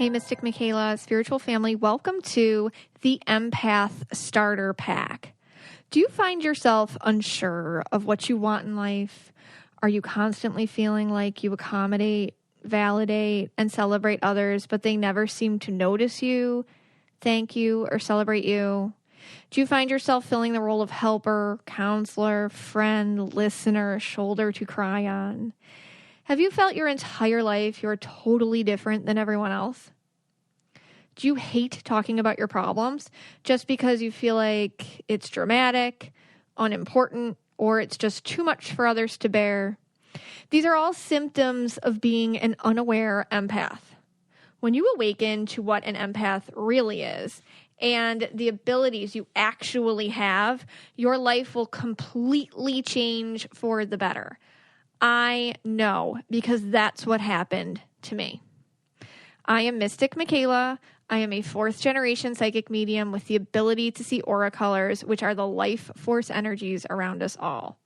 Hey, Mystic Michaela, spiritual family, welcome to the Empath Starter Pack. Do you find yourself unsure of what you want in life? Are you constantly feeling like you accommodate, validate, and celebrate others, but they never seem to notice you, thank you, or celebrate you? Do you find yourself filling the role of helper, counselor, friend, listener, shoulder to cry on? Have you felt your entire life you're totally different than everyone else? Do you hate talking about your problems just because you feel like it's dramatic, unimportant, or it's just too much for others to bear? These are all symptoms of being an unaware empath. When you awaken to what an empath really is and the abilities you actually have, your life will completely change for the better. I know, because that's what happened to me. I am Mystic Michaela. I am a fourth-generation psychic medium with the ability to see aura colors, which are the life force energies around us all.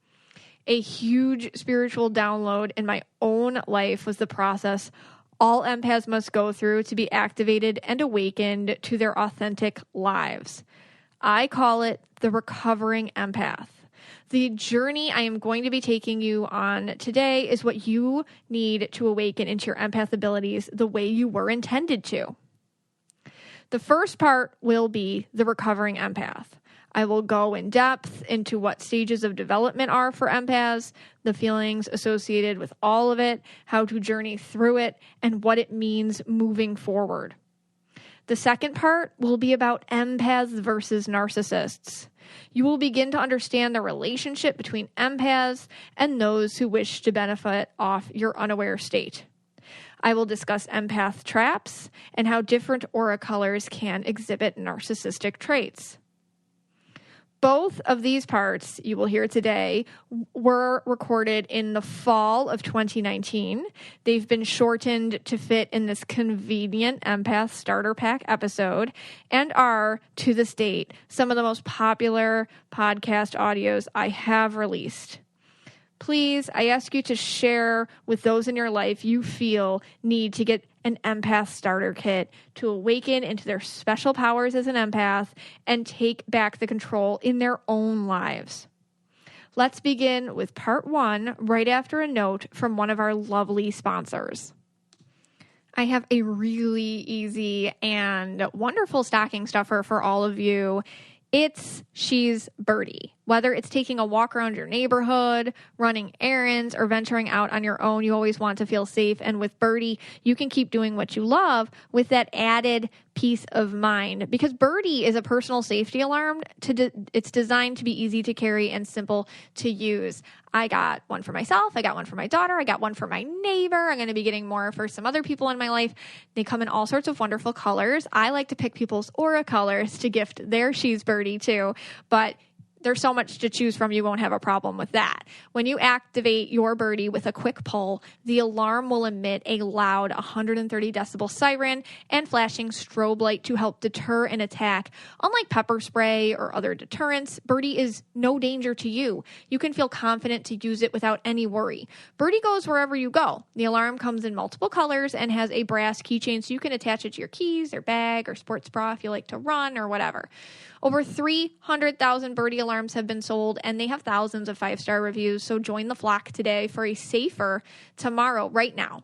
A huge spiritual download in my own life was the process all empaths must go through to be activated and awakened to their authentic lives. I call it the Recovering Empath. The journey I am going to be taking you on today is what you need to awaken into your empath abilities the way you were intended to. The first part will be the Recovering Empath. I will go in depth into what stages of development are for empaths, the feelings associated with all of it, how to journey through it, and what it means moving forward. The second part will be about empaths versus narcissists. You will begin to understand the relationship between empaths and those who wish to benefit off your unaware state. I will discuss Empath Traps and how different aura colors can exhibit narcissistic traits. Both of these parts you will hear today were recorded in the fall of 2019. They've been shortened to fit in this convenient Empath Starter Pack episode and are, to this date, some of the most popular podcast audios I have released. Please, I ask you to share with those in your life you feel need to get an empath starter kit to awaken into their special powers as an empath and take back the control in their own lives. Let's begin with part 1 right after a note from one of our lovely sponsors. I have a really easy and wonderful stocking stuffer for all of you. It's She's Birdie. Whether it's taking a walk around your neighborhood, running errands, or venturing out on your own, you always want to feel safe. And with Birdie, you can keep doing what you love with that added peace of mind. Because Birdie is a personal safety alarm. It's designed to be easy to carry and simple to use. I got one for myself. I got one for my daughter. I got one for my neighbor. I'm going to be getting more for some other people in my life. They come in all sorts of wonderful colors. I like to pick people's aura colors to gift their She's Birdie too. But there's so much to choose from, you won't have a problem with that. When you activate your Birdie with a quick pull, the alarm will emit a loud 130 decibel siren and flashing strobe light to help deter an attack. Unlike pepper spray or other deterrents, Birdie is no danger to you. You can feel confident to use it without any worry. Birdie goes wherever you go. The alarm comes in multiple colors and has a brass keychain so you can attach it to your keys or bag or sports bra if you like to run or whatever. Over 300,000 Birdie alarms have been sold, and they have thousands of 5-star reviews, so join the flock today for a safer tomorrow. Right now,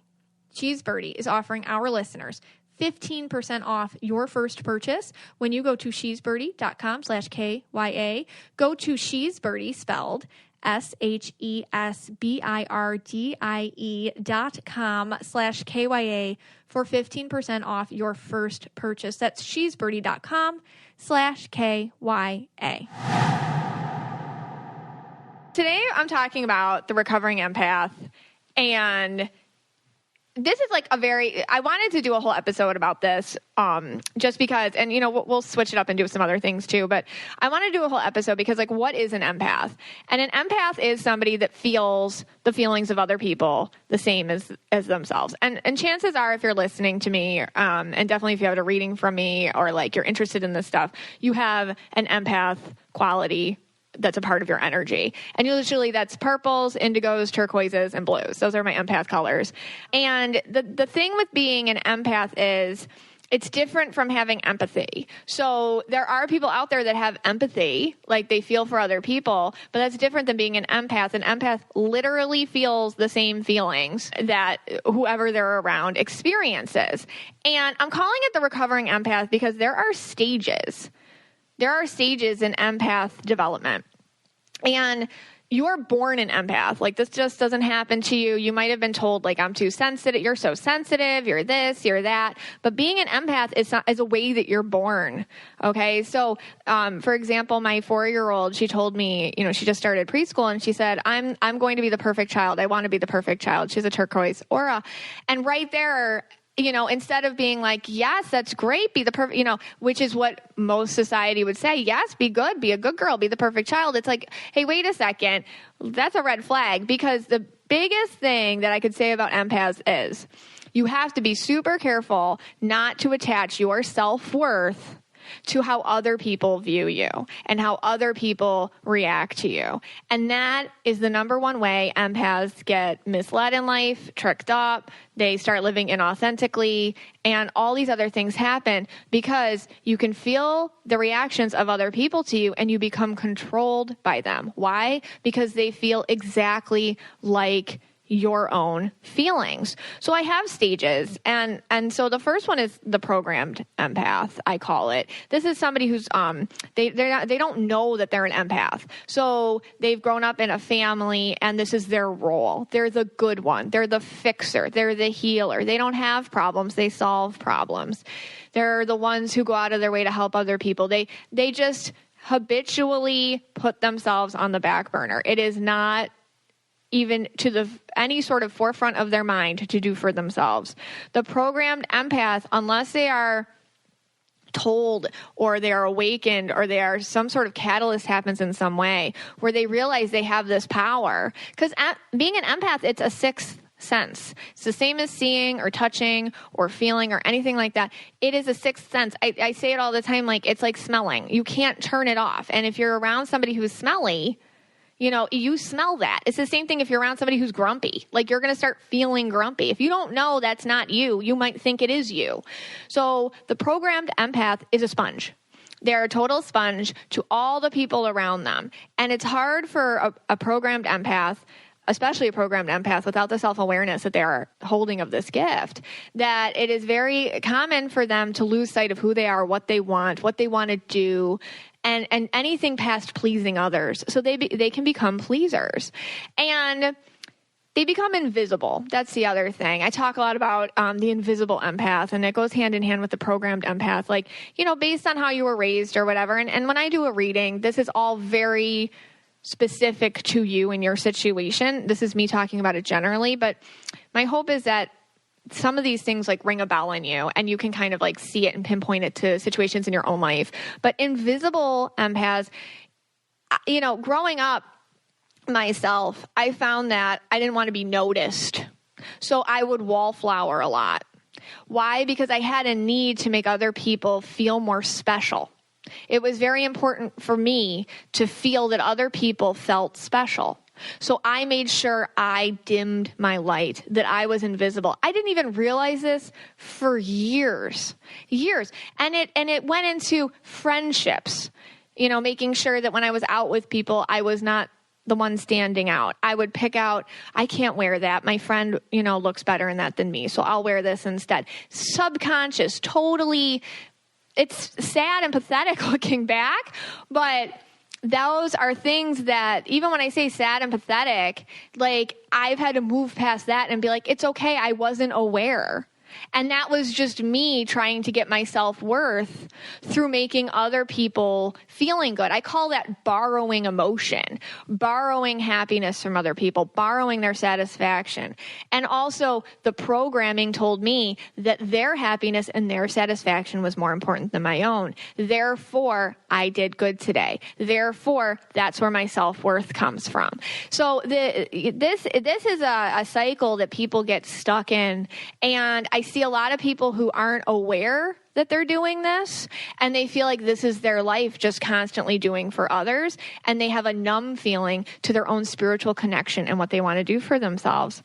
She's Birdie is offering our listeners 15% off your first purchase when you go to shesbirdie.com/KYA. Go to She's Birdie, spelled SHESBIRDIE.com/KYA for 15% off your first purchase. That's shesbirdie.com/KYA. Today I'm talking about the Recovering Empath, and this is like I wanted to do a whole episode about this, just because, and we'll switch it up and do some other things too, but I want to do a whole episode because what is an empath? And an empath is somebody that feels the feelings of other people the same as themselves. And chances are, if you're listening to me, and definitely if you have a reading from me or you're interested in this stuff, you have an empath quality that's a part of your energy. And usually that's purples, indigos, turquoises, and blues. Those are my empath colors. And the thing with being an empath is it's different from having empathy. So there are people out there that have empathy, like they feel for other people, but that's different than being an empath. An empath literally feels the same feelings that whoever they're around experiences. And I'm calling it the recovering empath because there are stages. There are stages in empath development. And you're born an empath. Like, this just doesn't happen to you. You might have been told, like, I'm too sensitive. You're so sensitive. You're this, you're that. But being an empath is a way that you're born. Okay. So, for example, my 4-year-old, she told me, she just started preschool and she said, I'm going to be the perfect child. I want to be the perfect child. She has a turquoise aura. And right there, instead of being like, yes, that's great, be the perfect, which is what most society would say, yes, be good, be a good girl, be the perfect child. It's like, hey, wait a second. That's a red flag, because the biggest thing that I could say about empaths is you have to be super careful not to attach your self-worth to how other people view you and how other people react to you. And that is the number one way empaths get misled in life, tricked up, they start living inauthentically, and all these other things happen because you can feel the reactions of other people to you and you become controlled by them. Why? Because they feel exactly like your own feelings. So I have stages, and so the first one is the programmed empath, I call it. This is somebody who's they don't know that they're an empath. So they've grown up in a family and this is their role. They're the good one. They're the fixer. They're the healer. They don't have problems. They solve problems. They're the ones who go out of their way to help other people. They just habitually put themselves on the back burner. It is not even to any sort of forefront of their mind to do for themselves. The programmed empath, unless they are told or they are awakened or they are some sort of catalyst happens in some way where they realize they have this power. Because being an empath, it's a sixth sense. It's the same as seeing or touching or feeling or anything like that. It is a sixth sense. I say it all the time, like it's like smelling. You can't turn it off. And if you're around somebody who's smelly, you smell that. It's the same thing if you're around somebody who's grumpy. Like, you're going to start feeling grumpy. If you don't know that's not you, you might think it is you. So the programmed empath is a sponge. They're a total sponge to all the people around them. And it's hard for a programmed empath, especially a programmed empath, without the self-awareness that they're holding of this gift, that it is very common for them to lose sight of who they are, what they want to do, and anything past pleasing others. So they can become pleasers. And they become invisible. That's the other thing. I talk a lot about the invisible empath, and it goes hand in hand with the programmed empath, like, based on how you were raised or whatever. And when I do a reading, this is all very specific to you and your situation. This is me talking about it generally, but my hope is that some of these things like ring a bell in you and you can kind of like see it and pinpoint it to situations in your own life. But invisible empaths, growing up myself, I found that I didn't want to be noticed. So I would wallflower a lot. Why? Because I had a need to make other people feel more special. It was very important for me to feel that other people felt special. So I made sure I dimmed my light, that I was invisible. I didn't even realize this for years. And it went into friendships, making sure that when I was out with people, I was not the one standing out. I would pick out, I can't wear that. My friend, looks better in that than me, so I'll wear this instead. Subconscious, totally. It's sad and pathetic looking back, but those are things that, even when I say sad and pathetic, like, I've had to move past that and be like, it's okay, I wasn't aware. And that was just me trying to get my self-worth through making other people feeling good. I call that borrowing emotion, borrowing happiness from other people, borrowing their satisfaction. And also the programming told me that their happiness and their satisfaction was more important than my own. Therefore, I did good today. Therefore, that's where my self-worth comes from. So this is a cycle that people get stuck in. And I see a lot of people who aren't aware that they're doing this, and they feel like this is their life just constantly doing for others, and they have a numb feeling to their own spiritual connection and what they want to do for themselves.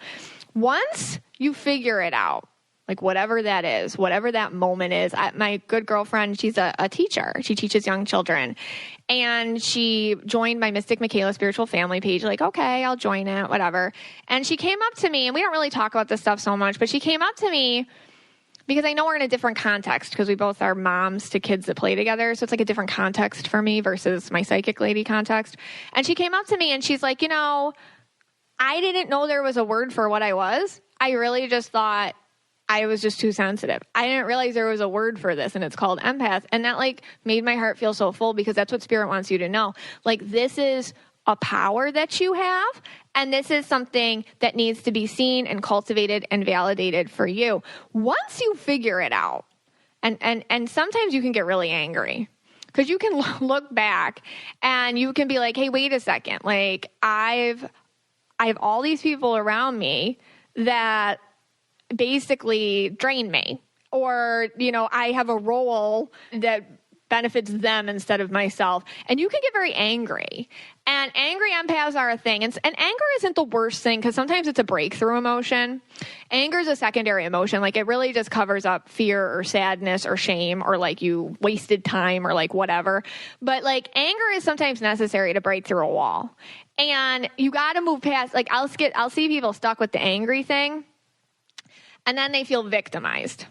Once you figure it out, like whatever that is, whatever that moment is. My good girlfriend, she's a teacher. She teaches young children. And she joined my Mystic Michaela spiritual family page. Like, okay, I'll join it, whatever. And she came up to me, and we don't really talk about this stuff so much, but she came up to me because I know we're in a different context because we both are moms to kids that play together. So it's like a different context for me versus my psychic lady context. And she came up to me and she's like, I didn't know there was a word for what I was. I really just thought I was just too sensitive. I didn't realize there was a word for this, and it's called empath. And that made my heart feel so full because that's what Spirit wants you to know. This is a power that you have, and this is something that needs to be seen and cultivated and validated for you. Once you figure it out, and sometimes you can get really angry because you can look back and you can be like, hey, wait a second. I have all these people around me that basically drain me, or, I have a role that benefits them instead of myself. And you can get very angry, and angry empaths are a thing. And anger isn't the worst thing because sometimes it's a breakthrough emotion. Anger is a secondary emotion. It really just covers up fear or sadness or shame or you wasted time or whatever. But anger is sometimes necessary to break through a wall. And you got to move past, I'll see people stuck with the angry thing, and then they feel victimized.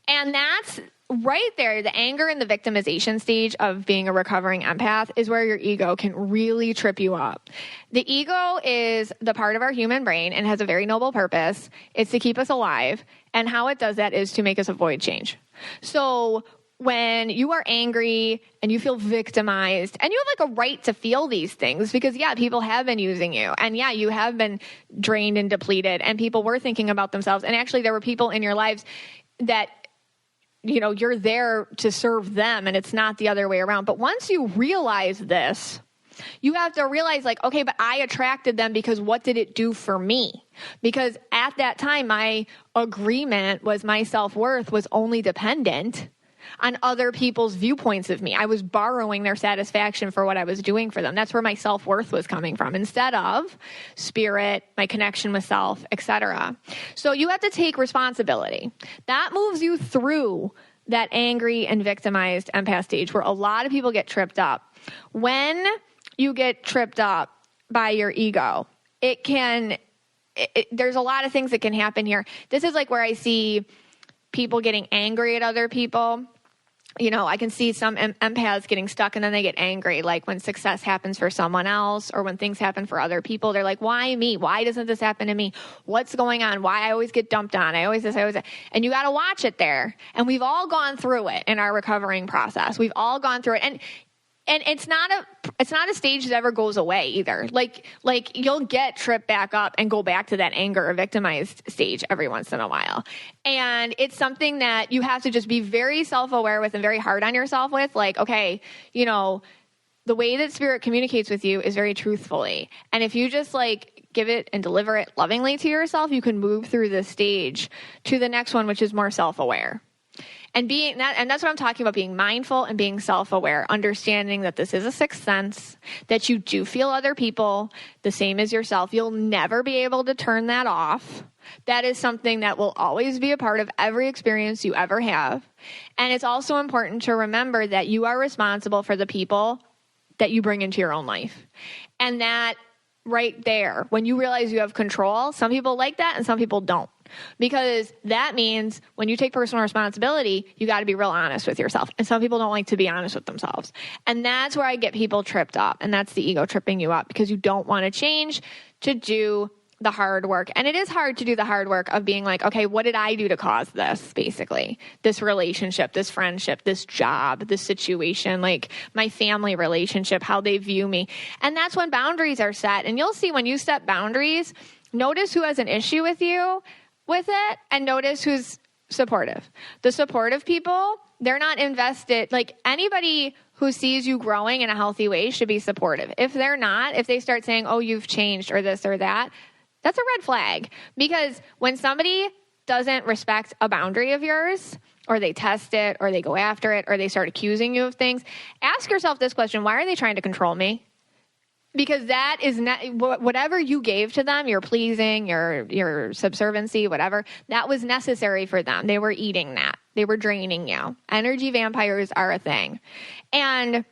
And that's right there, the anger and the victimization stage of being a recovering empath is where your ego can really trip you up. The ego is the part of our human brain and has a very noble purpose. It's to keep us alive. And how it does that is to make us avoid change. So when you are angry and you feel victimized, and you have a right to feel these things because, people have been using you, and you have been drained and depleted, and people were thinking about themselves. And actually there were people in your lives that, you're there to serve them, and it's not the other way around. But once you realize this, you have to realize okay, but I attracted them because what did it do for me? Because at that time, my agreement was my self-worth was only dependent on other people's viewpoints of me. I was borrowing their satisfaction for what I was doing for them. That's where my self-worth was coming from instead of spirit, my connection with self, etc. So you have to take responsibility. That moves you through that angry and victimized empath stage where a lot of people get tripped up. When you get tripped up by your ego, there's a lot of things that can happen here. This is where I see people getting angry at other people. I can see some empaths getting stuck and then they get angry. When success happens for someone else or when things happen for other people, they're like, why me? Why doesn't this happen to me? What's going on? Why I always get dumped on? I always this, I always that. And you got to watch it there. And we've all gone through it in our recovering process. We've all gone through it. And it's not a stage that ever goes away either. You'll get tripped back up and go back to that anger or victimized stage every once in a while. And it's something that you have to just be very self-aware with and very hard on yourself with. Okay, the way that Spirit communicates with you is very truthfully. And if you just give it and deliver it lovingly to yourself, you can move through this stage to the next one, which is more self-aware. And that's what I'm talking about, being mindful and being self-aware, understanding that this is a sixth sense, that you do feel other people the same as yourself. You'll never be able to turn that off. That is something that will always be a part of every experience you ever have. And it's also important to remember that you are responsible for the people that you bring into your own life. And that right there, when you realize you have control, some people like that and some people don't. Because that means when you take personal responsibility, you got to be real honest with yourself. And some people don't like to be honest with themselves. And that's where I get people tripped up. And that's the ego tripping you up because you don't want to change to do the hard work. And it is hard to do the hard work of being okay, what did I do to cause this, basically? This relationship, this friendship, this job, this situation, my family relationship, how they view me. And that's when boundaries are set. And you'll see when you set boundaries, notice who has an issue with you with it, and notice who's supportive. The supportive people, they're not invested. Anybody who sees you growing in a healthy way should be supportive. If they're not, if they start saying, oh, you've changed or this or that, that's a red flag. Because when somebody doesn't respect a boundary of yours or they test it, or they go after it, or they start accusing you of things, ask yourself this question: why are they trying to control me? Because that is not, whatever you gave to them, your pleasing, your subserviency, whatever, that was necessary for them. They were eating that. They were draining you. Energy vampires are a thing. And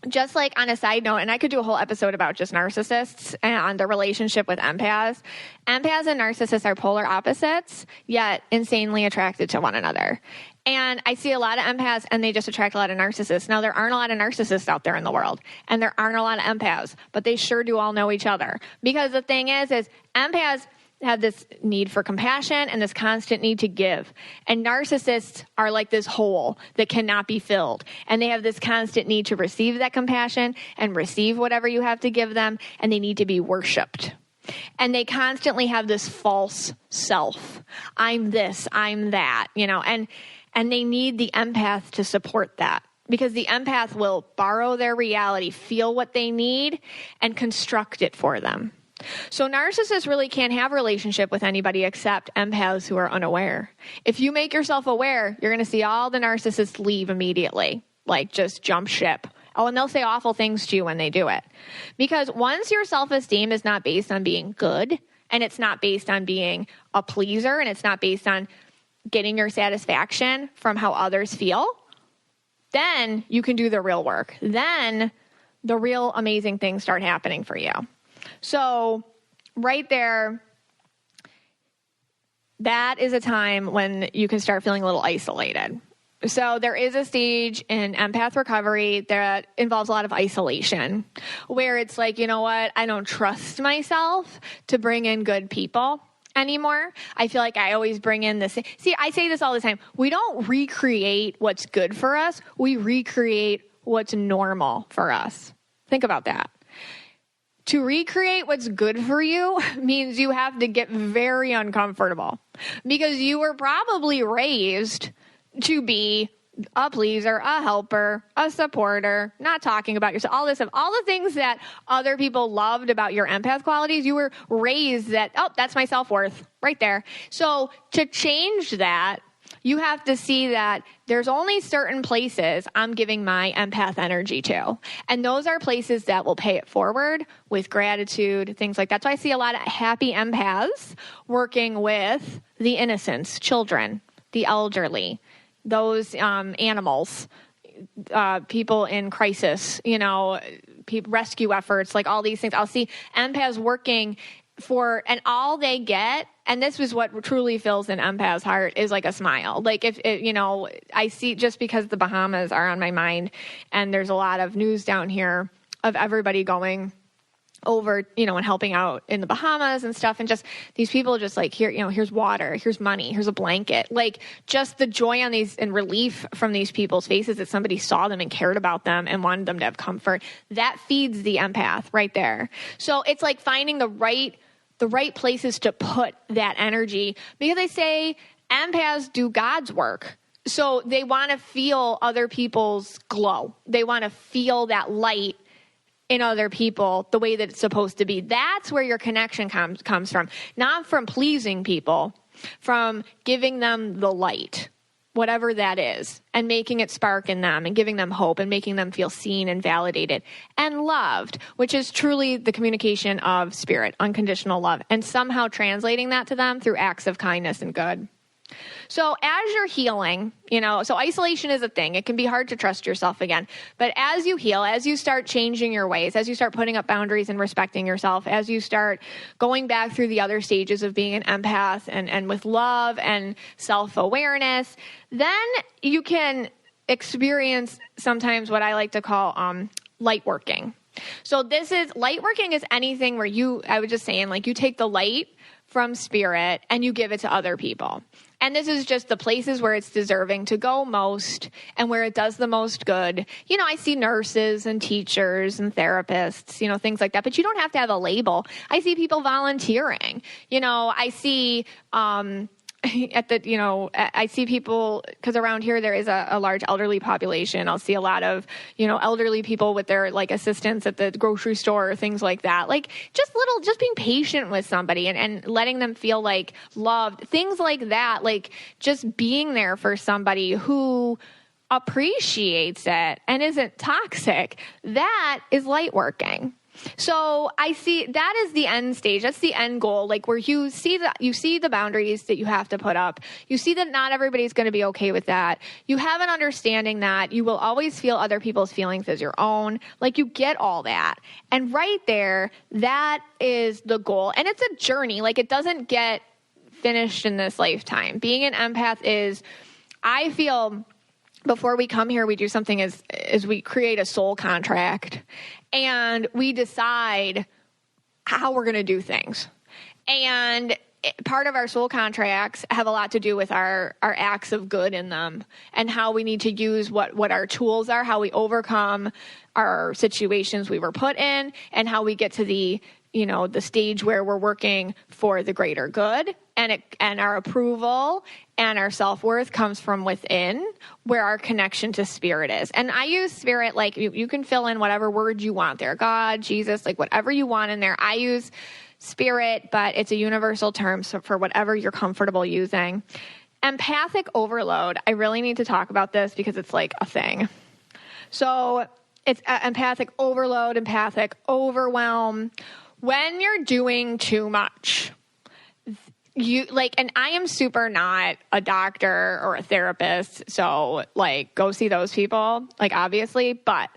just like on a side note, and I could do a whole episode about just narcissists and the relationship with empaths. Empaths and narcissists are polar opposites, yet insanely attracted to one another. And I see a lot of empaths and they just attract a lot of narcissists. Now, there aren't a lot of narcissists out there in the world, and there aren't a lot of empaths, but they sure do all know each other. Because the thing is empaths have this need for compassion and this constant need to give. And narcissists are like this hole that cannot be filled. And they have this constant need to receive that compassion and receive whatever you have to give them. And they need to be worshiped. And they constantly have this false self. I'm this, I'm that, and they need the empath to support that. Because the empath will borrow their reality, feel what they need, and construct it for them. So narcissists really can't have a relationship with anybody except empaths who are unaware. If you make yourself aware, you're going to see all the narcissists leave immediately, like just jump ship. Oh, and they'll say awful things to you when they do it. Because once your self-esteem is not based on being good, and it's not based on being a pleaser, and it's not based on getting your satisfaction from how others feel, then you can do the real work. Then the real amazing things start happening for you. So right there, that is a time when you can start feeling a little isolated. So there is a stage in empath recovery that involves a lot of isolation, where it's like, you know what, I don't trust myself to bring in good people anymore. I feel like I always bring in this. See, I say this all the time. We don't recreate what's good for us. We recreate what's normal for us. Think about that. To recreate what's good for you means you have to get very uncomfortable, because you were probably raised to be a pleaser, a helper, a supporter, not talking about yourself, all this stuff, all the things that other people loved about your empath qualities. You were raised that, oh, that's my self-worth right there. So to change that, you have to see that there's only certain places I'm giving my empath energy to. And those are places that will pay it forward with gratitude, things like that. So I see a lot of happy empaths working with the innocents, children, the elderly, those animals, people in crisis, rescue efforts, like all these things. I'll see empaths working for, and all they get, and this was what truly fills an empath's heart, is like a smile. Like if I see, just because the Bahamas are on my mind, and there's a lot of news down here of everybody going over, and helping out in the Bahamas and stuff. And just these people just like, here's water, here's money, here's a blanket. Like just the joy on these and relief from these people's faces that somebody saw them and cared about them and wanted them to have comfort. That feeds the empath right there. So it's like finding the right places to put that energy, because they say empaths do God's work. So they want to feel other people's glow. They want to feel that light in other people the way that it's supposed to be. That's where your connection comes from. Not from pleasing people, from giving them the light, whatever that is, and making it spark in them and giving them hope and making them feel seen and validated and loved, which is truly the communication of spirit, unconditional love, and somehow translating that to them through acts of kindness and good. So as you're healing, so isolation is a thing. It can be hard to trust yourself again. But as you heal, as you start changing your ways, as you start putting up boundaries and respecting yourself, as you start going back through the other stages of being an empath and with love and self-awareness, then you can experience sometimes what I like to call lightworking. So lightworking is anything where I was just saying, like, you take the light from spirit and you give it to other people. And this is just the places where it's deserving to go most and where it does the most good. I see nurses and teachers and therapists, things like that, but you don't have to have a label. I see people volunteering. I see at the, I see people, because around here there is a large elderly population. I'll see a lot of, elderly people with their like assistants at the grocery store or things like that. Like just being patient with somebody and letting them feel like loved, things like that. Like just being there for somebody who appreciates it and isn't toxic. That is light working. So I see that is the end stage. That's the end goal. Like where you see the boundaries that you have to put up. You see that not everybody's going to be okay with that. You have an understanding that you will always feel other people's feelings as your own. Like you get all that. And right there, that is the goal. And it's a journey. Like it doesn't get finished in this lifetime. Being an empath is, I feel, before we come here, we do something as we create a soul contract and we decide how we're going to do things. And part of our soul contracts have a lot to do with our acts of good in them and how we need to use what our tools are, how we overcome our situations we were put in, and how we get to the stage where we're working for the greater good, and our approval and our self-worth comes from within, where our connection to spirit is. And I use spirit, like you can fill in whatever word you want there, God, Jesus, like whatever you want in there. I use spirit, but it's a universal term, so for whatever you're comfortable using. Empathic overload. I really need to talk about this because it's like a thing. So it's empathic overload, empathic overwhelm. When you're doing too much, and I am super not a doctor or a therapist, so like go see those people, like obviously, but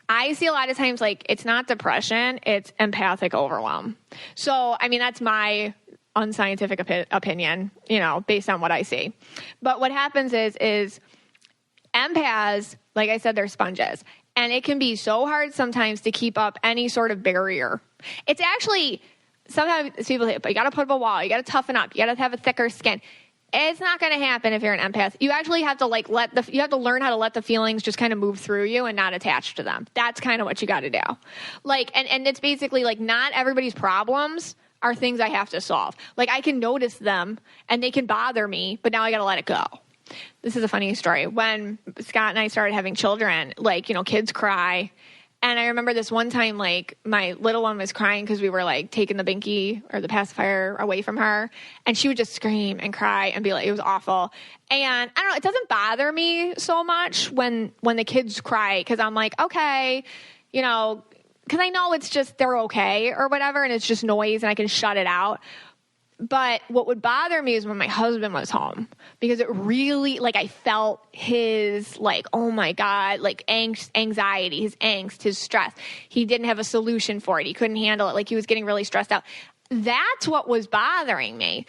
I see a lot of times like it's not depression, it's empathic overwhelm. So, I mean, that's my unscientific opinion, based on what I see. But what happens is empaths, like I said, they're sponges. And it can be so hard sometimes to keep up any sort of barrier. It's actually, sometimes people say, but you got to put up a wall. You got to toughen up. You got to have a thicker skin. It's not going to happen if you're an empath. You actually have to you have to learn how to let the feelings just kind of move through you and not attach to them. That's kind of what you got to do. Like, and it's basically like not everybody's problems are things I have to solve. Like I can notice them and they can bother me, but now I got to let it go. This is a funny story. When Scott and I started having children, kids cry. And I remember this one time, like my little one was crying because we were like taking the binky or the pacifier away from her. And she would just scream and cry and be like, it was awful. And I don't know, it doesn't bother me so much when the kids cry. Cause I'm like, okay, cause I know it's just, they're okay or whatever. And it's just noise and I can shut it out. But what would bother me is when my husband was home, because it really, like, I felt his, like, oh my God, like anxiety, his angst, his stress. He didn't have a solution for it. He couldn't handle it. Like, he was getting really stressed out. That's what was bothering me.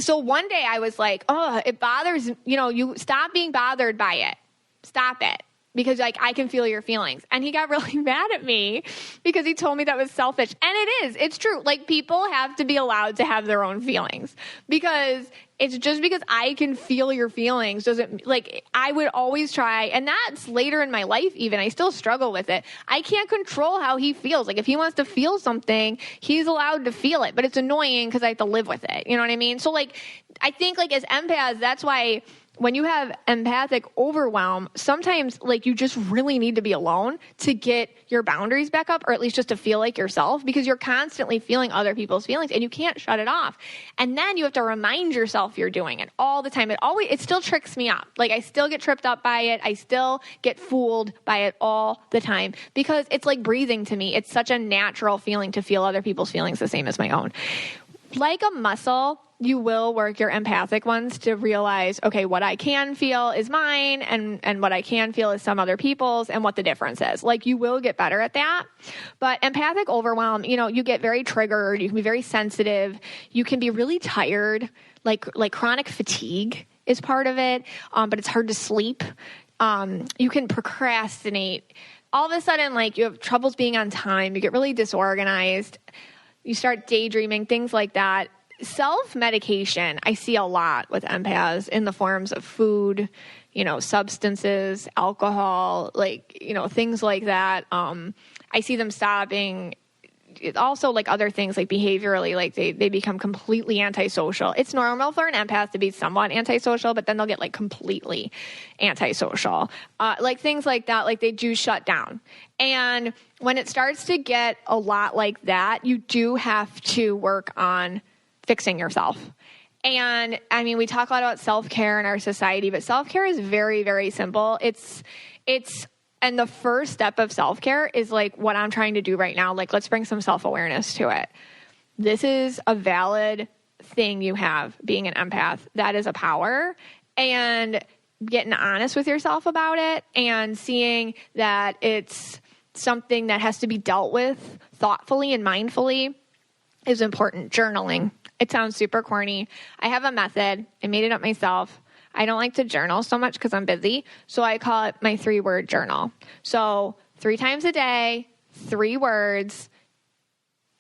So one day I was like, oh, it bothers, you stop being bothered by it. Stop it. Because like I can feel your feelings. And he got really mad at me because he told me that was selfish. And it's true. Like people have to be allowed to have their own feelings, because it's just because I can feel your feelings doesn't, like, I would always try, and that's later in my life even, I still struggle with it. I can't control how he feels. Like if he wants to feel something, he's allowed to feel it, but it's annoying because I have to live with it. You know what I mean? So like, I think like as empaths, that's why when you have empathic overwhelm, sometimes like you just really need to be alone to get your boundaries back up, or at least just to feel like yourself, because you're constantly feeling other people's feelings and you can't shut it off. And then you have to remind yourself you're doing it all the time. It still tricks me up. Like I still get tripped up by it. I still get fooled by it all the time, because it's like breathing to me. It's such a natural feeling to feel other people's feelings the same as my own. Like a muscle, you will work your empathic ones to realize, okay, what I can feel is mine, and what I can feel is some other people's, and what the difference is. Like you will get better at that. But empathic overwhelm, you get very triggered. You can be very sensitive. You can be really tired. Like chronic fatigue is part of it. But it's hard to sleep. You can procrastinate. All of a sudden, like you have troubles being on time. You get really disorganized. You start daydreaming, things like that. Self-medication, I see a lot with empaths in the forms of food, substances, alcohol, like, things like that. I see them stopping, also like other things like behaviorally, like they become completely antisocial. It's normal for an empath to be somewhat antisocial, but then they'll get like completely antisocial. Like things like that, like they do shut down. And when it starts to get a lot like that, you do have to work on fixing yourself. And I mean, we talk a lot about self-care in our society, but self-care is very, very simple. And the first step of self-care is like what I'm trying to do right now. Like, let's bring some self-awareness to it. This is a valid thing you have, being an empath. That is a power. And getting honest with yourself about it and seeing that it's something that has to be dealt with thoughtfully and mindfully is important. Journaling. It sounds super corny. I have a method. I made it up myself. I don't like to journal so much because I'm busy. So I call it my 3-word journal. So 3 times a day, 3 words,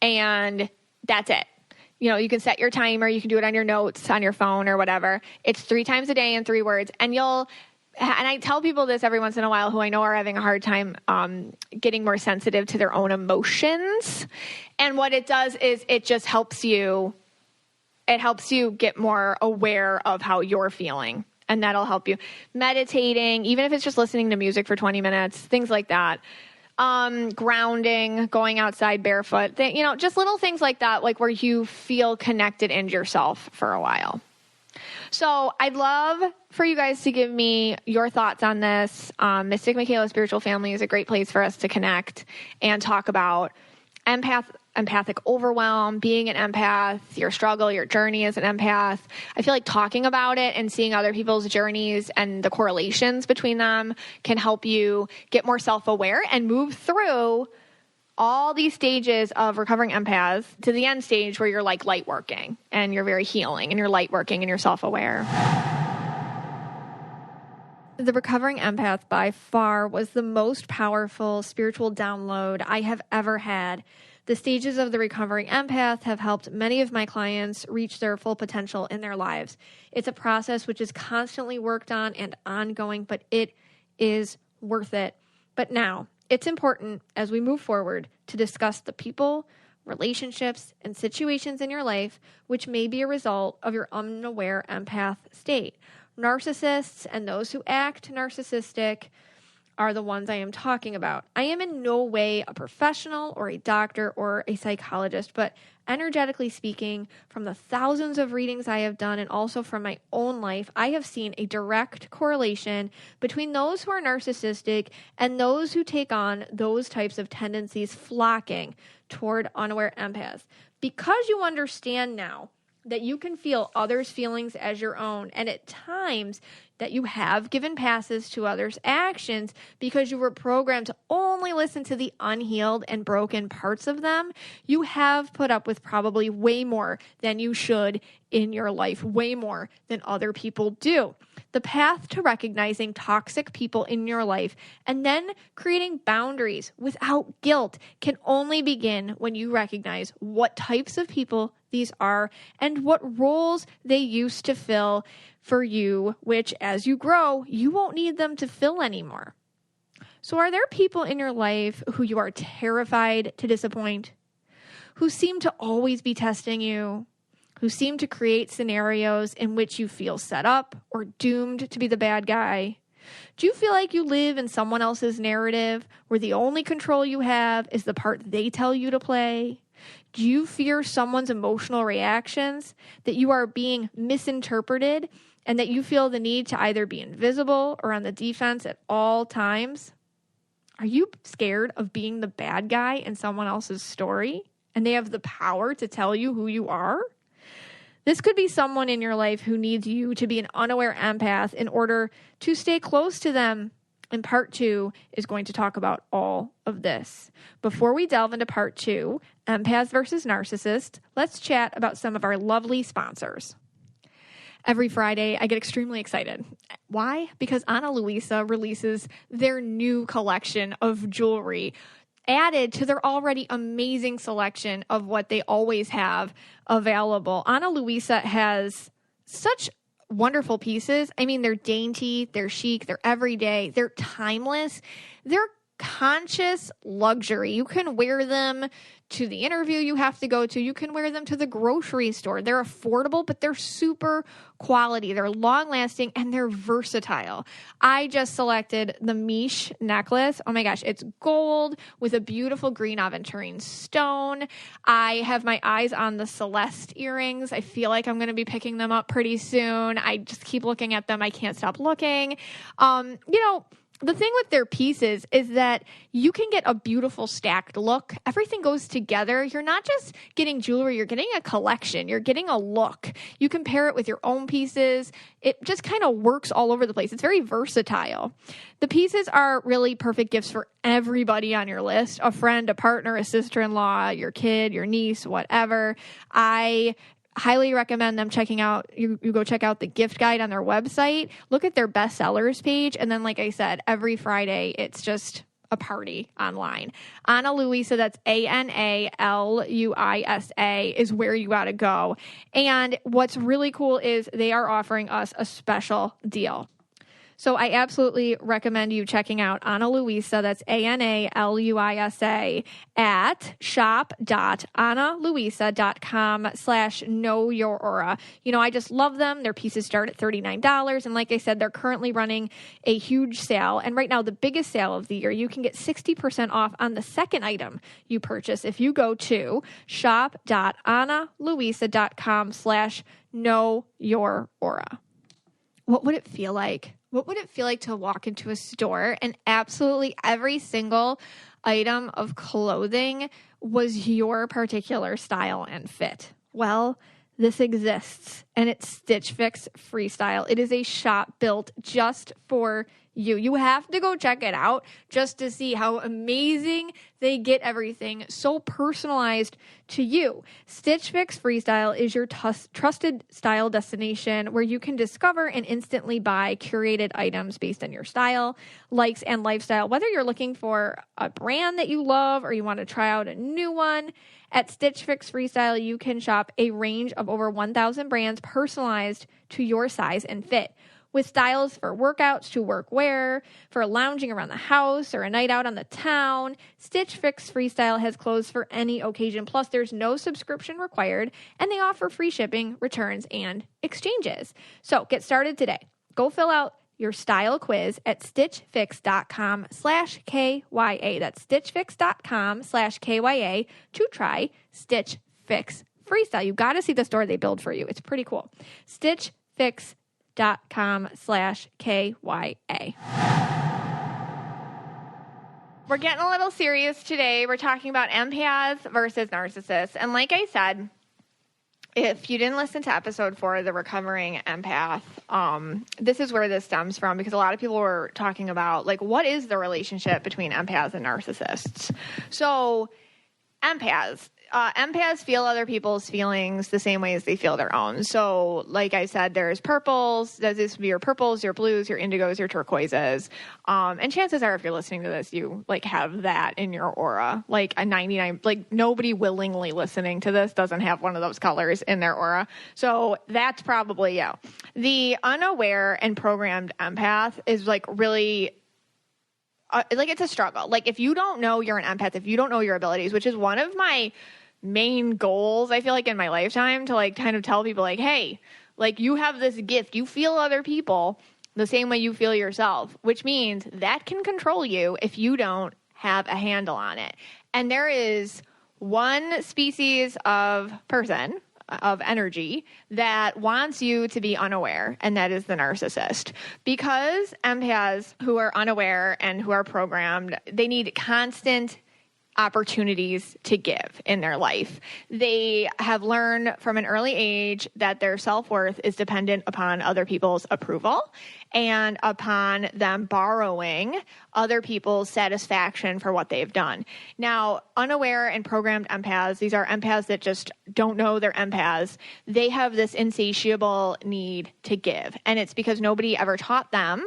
and that's it. You know, you can set your timer. You can do it on your notes, on your phone or whatever. It's 3 times a day and 3 words. And I tell people this every once in a while who I know are having a hard time getting more sensitive to their own emotions. And what it does is it just helps you. It helps you get more aware of how you're feeling. And that'll help you. Meditating, even if it's just listening to music for 20 minutes, things like that. Grounding, going outside barefoot, just little things like that, like where you feel connected in yourself for a while. So I'd love for you guys to give me your thoughts on this. Mystic Michaela Spiritual Family is a great place for us to connect and talk about empathic overwhelm, being an empath, your struggle, your journey as an empath. I feel like talking about it and seeing other people's journeys and the correlations between them can help you get more self-aware and move through all these stages of recovering empaths to the end stage where you're like lightworking and you're very healing and you're lightworking and you're self-aware. The Recovering Empath by far was the most powerful spiritual download I have ever had. The stages of the Recovering Empath have helped many of my clients reach their full potential in their lives. It's a process which is constantly worked on and ongoing, but it is worth it. But now, it's important as we move forward to discuss the people, relationships, and situations in your life which may be a result of your unaware empath state. Narcissists and those who act narcissistic are the ones I am talking about. I am in no way a professional or a doctor or a psychologist, but energetically speaking, from the thousands of readings I have done and also from my own life, I have seen a direct correlation between those who are narcissistic and those who take on those types of tendencies flocking toward unaware empaths. Because you understand now that you can feel others' feelings as your own, and at times that you have given passes to others' actions because you were programmed to only listen to the unhealed and broken parts of them, you have put up with probably way more than you should in your life, way more than other people do. The path to recognizing toxic people in your life and then creating boundaries without guilt can only begin when you recognize what types of people these are and what roles they used to fill for you, which as you grow, you won't need them to fill anymore. So are there people in your life who you are terrified to disappoint, who seem to always be testing you, who seem to create scenarios in which you feel set up or doomed to be the bad guy? Do you feel like you live in someone else's narrative where the only control you have is the part they tell you to play? Do you fear someone's emotional reactions, that you are being misinterpreted, and that you feel the need to either be invisible or on the defense at all times? Are you scared of being the bad guy in someone else's story, and they have the power to tell you who you are? This could be someone in your life who needs you to be an unaware empath in order to stay close to them. And part 2 is going to talk about all of this. Before we delve into part 2, Empath versus Narcissist, let's chat about some of our lovely sponsors. Every Friday, I get extremely excited. Why? Because Ana Luisa releases their new collection of jewelry, added to their already amazing selection of what they always have available. Ana Luisa has such wonderful pieces. I mean, they're dainty, they're chic, they're everyday, they're timeless. They're conscious luxury. You can wear them to the interview you have to go to. You can wear them to the grocery store. They're affordable, but they're super quality. They're long lasting and they're versatile. I just selected the Miche necklace. Oh my gosh, it's gold with a beautiful green aventurine stone. I have my eyes on the Celeste earrings. I feel like I'm going to be picking them up pretty soon. I just keep looking at them. I can't stop looking. The thing with their pieces is that you can get a beautiful stacked look. Everything goes together. You're not just getting jewelry, you're getting a collection. You're getting a look. You can pair it with your own pieces. It just kind of works all over the place. It's very versatile. The pieces are really perfect gifts for everybody on your list, a friend, a partner, a sister-in-law, your kid, your niece, whatever. I highly recommend them checking out, you go check out the gift guide on their website, look at their bestsellers page, and then like I said, every Friday it's just a party online. Ana Luisa, that's ANALUISA, is where you got to go. And what's really cool is they are offering us a special deal. So I absolutely recommend you checking out Ana Luisa, that's ANALUISA, at shop.analuisa.com/knowyouraura. I just love them. Their pieces start at $39. And like I said, they're currently running a huge sale. And right now, the biggest sale of the year, you can get 60% off on the second item you purchase if you go to shop.analuisa.com/knowyouraura. What would it feel like? What would it feel like to walk into a store and absolutely every single item of clothing was your particular style and fit? Well, this exists, and it's Stitch Fix Freestyle. It is a shop built just for you. You have to go check it out just to see how amazing they get everything so personalized to you. Stitch Fix Freestyle is your trusted style destination where you can discover and instantly buy curated items based on your style, likes, and lifestyle. Whether you're looking for a brand that you love or you want to try out a new one, at Stitch Fix Freestyle, you can shop a range of over 1,000 brands personalized to your size and fit. With styles for workouts to workwear, for lounging around the house or a night out on the town, Stitch Fix Freestyle has clothes for any occasion. Plus, there's no subscription required, and they offer free shipping, returns, and exchanges. So get started today. Go fill out your style quiz at stitchfix.com/KYA. That's stitchfix.com/KYA to try Stitch Fix Freestyle. You got to see the store they build for you. It's pretty cool. stitchfix.com/KYA. We're getting a little serious today. We're talking about empaths versus narcissists. And like I said, if you didn't listen to episode 4 of the Recovering Empath, this is where this stems from, because a lot of people were talking about, what is the relationship between empaths and narcissists? So empaths feel other people's feelings the same way as they feel their own. So like I said, there's purples. This would be your purples, your blues, your indigos, your turquoises. And chances are, if you're listening to this, you have that in your aura. A 99, nobody willingly listening to this doesn't have one of those colors in their aura. So that's probably you. The unaware and programmed empath is really it's a struggle. If you don't know you're an empath, if you don't know your abilities, which is one of my main goals, I feel in my lifetime, to kind of tell people hey, you have this gift. You feel other people the same way you feel yourself, which means that can control you if you don't have a handle on it. And there is one species of person, of energy, that wants you to be unaware, and that is the narcissist. Because empaths who are unaware and who are programmed, they need constant opportunities to give in their life. They have learned from an early age that their self-worth is dependent upon other people's approval and upon them borrowing other people's satisfaction for what they've done. Now, unaware and programmed empaths, these are empaths that just don't know they're empaths. They have this insatiable need to give. And it's because nobody ever taught them,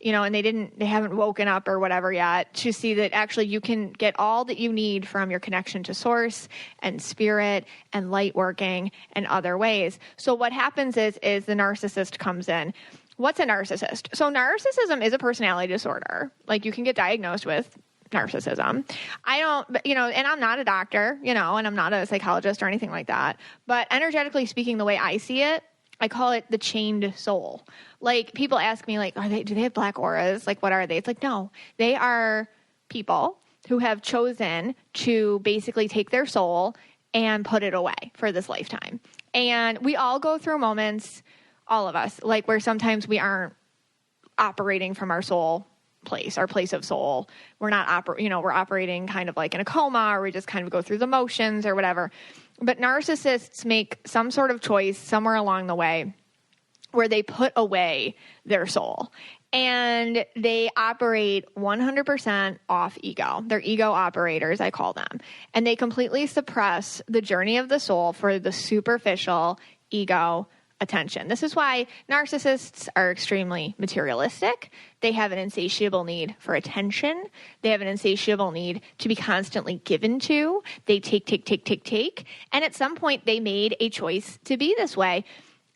and they haven't woken up or whatever yet to see that actually you can get all that you need from your connection to source and spirit and light working and other ways. So what happens is the narcissist comes in. What's a narcissist? So narcissism is a personality disorder. You can get diagnosed with narcissism. I don't, and I'm not a doctor, and I'm not a psychologist or anything like that. But energetically speaking, the way I see it, I call it the chained soul. Like, people ask me, like, do they have black auras? Like, what are they? It's like, no, they are people who have chosen to basically take their soul and put it away for this lifetime. And we all go through moments, all of us, like, where sometimes we aren't operating from our soul place, our place of soul. We're not we're operating kind of like in a coma, or we just kind of go through the motions or whatever. But narcissists make some sort of choice somewhere along the way where they put away their soul, and they operate 100% off ego. They're ego operators, I call them. And they completely suppress the journey of the soul for the superficial ego attention. This is why narcissists are extremely materialistic. They have an insatiable need for attention. They have an insatiable need to be constantly given to. They take. And at some point, they made a choice to be this way.